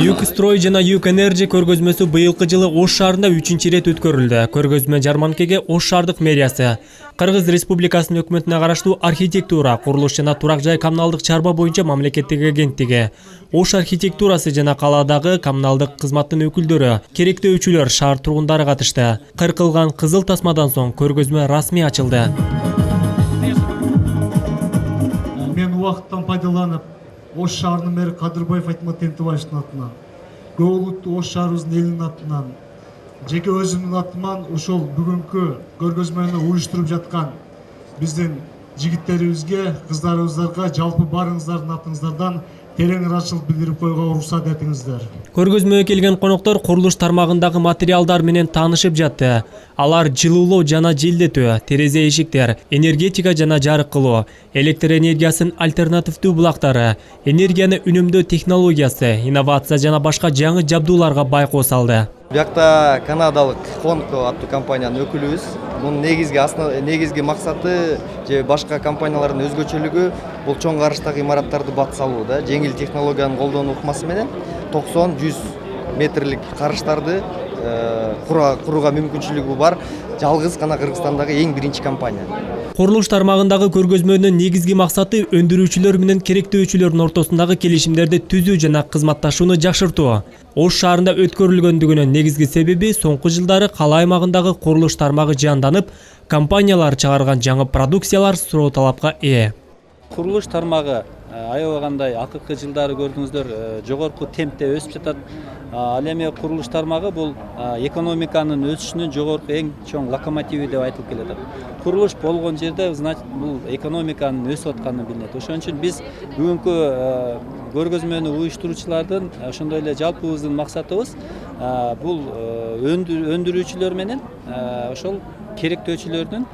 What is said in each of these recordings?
Югстрой жана Югэнерджи көргөзмөсү быйылкы жылы Ош шаарында 3-рет өткөрүлдү. Көргөзмө жарманкеге Ош шаардык мэриясы, Кыргыз Республикасынын өкмөтүнө караштуу архитектура, курулуш жана турак жай коммуналдык чарба боюнча мамлекеттик агенттиги, Ош архитектурасы жана калаадагы коммуналдык кызматтын өкүлдөрү, керектөөчүлөр, шаар тургундары катышты. Кыркылган кызыл тасмадан соң көргөзмө расмий ачылды. Мен убакыттан пайдаланып, Ош шаарынын мери Кадырбаев Айтмат Тентибаевдин атынан, көп улуттуу Ош шаарыбыздын элинин атынан, жеке өзүмдүн атыман ошол бүгүнкү көргөзмөнү уюштуруп жаткан биздин жигиттерибизге, кыздарыбыздарга жалпы баарыңыздардын атыңыздардан терең ыраазычылык билдирип коюуга уруксат этиңиздер. Көргөзмөгө келген коноктор курулуш тармагындагы материалдар менен таанышып жатты. Алар жылуулоо жана желдетүү, терезе эшиктер, энергетика жана жарык кылуу, электр энергиясынын альтернативдүү булактары, энергияны үнөмдөө технологиясы, инновация жана башка жаңы жабдууларга байкоо салды. Бuyakta Kanadalik Honko аттуу компаниянын өкүлүбүз. Мунун негизги максаты же башка компаниялардын өзгөчөлүгү бул чоң карыштагы имараттарды бат салуу да, жеңил технологияны колдонуу ыкмасы менен 90-100 метрлик карыштарды курууга мүмкүнчүлүгү бар жалгыз гана Кыргызстандагы эң биринчи компания. Курулуш тармагындагы көргөзмөнүн негизги максаты өндүрүүчүлөр менен керектөөчүлөрдүн ортосундагы келишимдерди түзүү жана кызматташууну жакшыртуу. Ош шаарында өткөрүлгөндүгүнүн негизги себеби соңку жылдары кала аймагындагы курулуш тармагы жанданып, компаниялар чыгарган жаңы продукциялар суроо талапка ээ. Курулуш тармагы аябагандай акыркы жылдары көрдүңүздөр жогорку темпте өсүп жатат. Ал эми курулуш тармагы бул экономиканын өсүшүнүн жогорку эң чоң локомотиви деп айтылып келет. Курулуш болгон жерде значит бул экономиканын өсүп атканы билинет. Ошон үчүн биз бүгүнкү көргөзмөнү уюштуруучулардын ошондой эле жалпыбыздын максатыбыз бул өндүрүүчүлөр менен ошол керектөөчүлөрдүн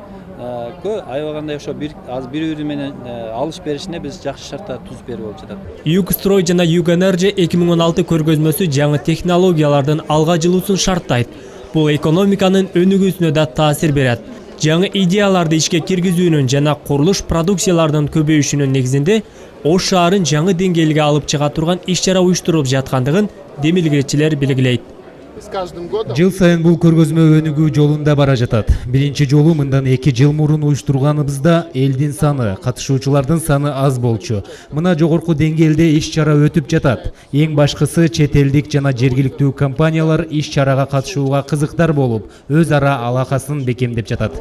аябагандай ошо бири менен алыш беришине биз жакшы шарттар түзүп берүү болуп жатат. Югстрой жана Югэнерджи 2016 көргөзмөсү жаңы технологиялардын алга жылуусун шарттайт. Бул экономиканын өнүгүүсүнө да таасир берет. Жаңы идеяларды ишке киргизүүнүн жана курулуш продукцияларынын көбөйүшүнүн негизинде Ош шаарын жаңы деңгээлге алып чыга турган иш-чара уюштурулуп жаткандыгын демилгечилер белгилейт. Жыл сайын бул көргөзмө өнүгүү жолунда бара жатат. Биринчи жолу мындан 2 жыл мурун уюштурганыбызда элдин саны, катышуучулардын саны аз болчу. Мына жогорку деңгээлде иш-чара өтүп жатат. Эң башкысы чет элдик жана жергиликтүү компаниялар иш-чарага катышууга кызыктар болуп, өз ара алакасын бекемдеп жатат.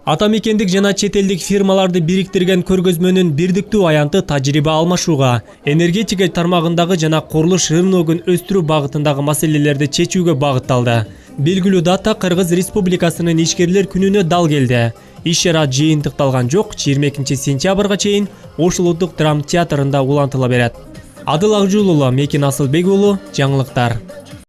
Ата мекендик жана чет элдик фирмаларды бириктирген көргөзмөнүн бирдиктүү аянты тажрыйба алмашууга, энергетика тармагындагы жана курулуш рыногун өстүрүү багытындагы маселелерди чечүүгө багытталды. Белгилүү дата Кыргыз Республикасынын ишкерлер күнүнө дал келди. Иш-чара жыйынтыкталган жок, 22 сентябрга чейин Ош улуттук драма театрында улантыла берет. Адыл Акжул уулу, Мекин Асылбек уулу, жаңылыктар.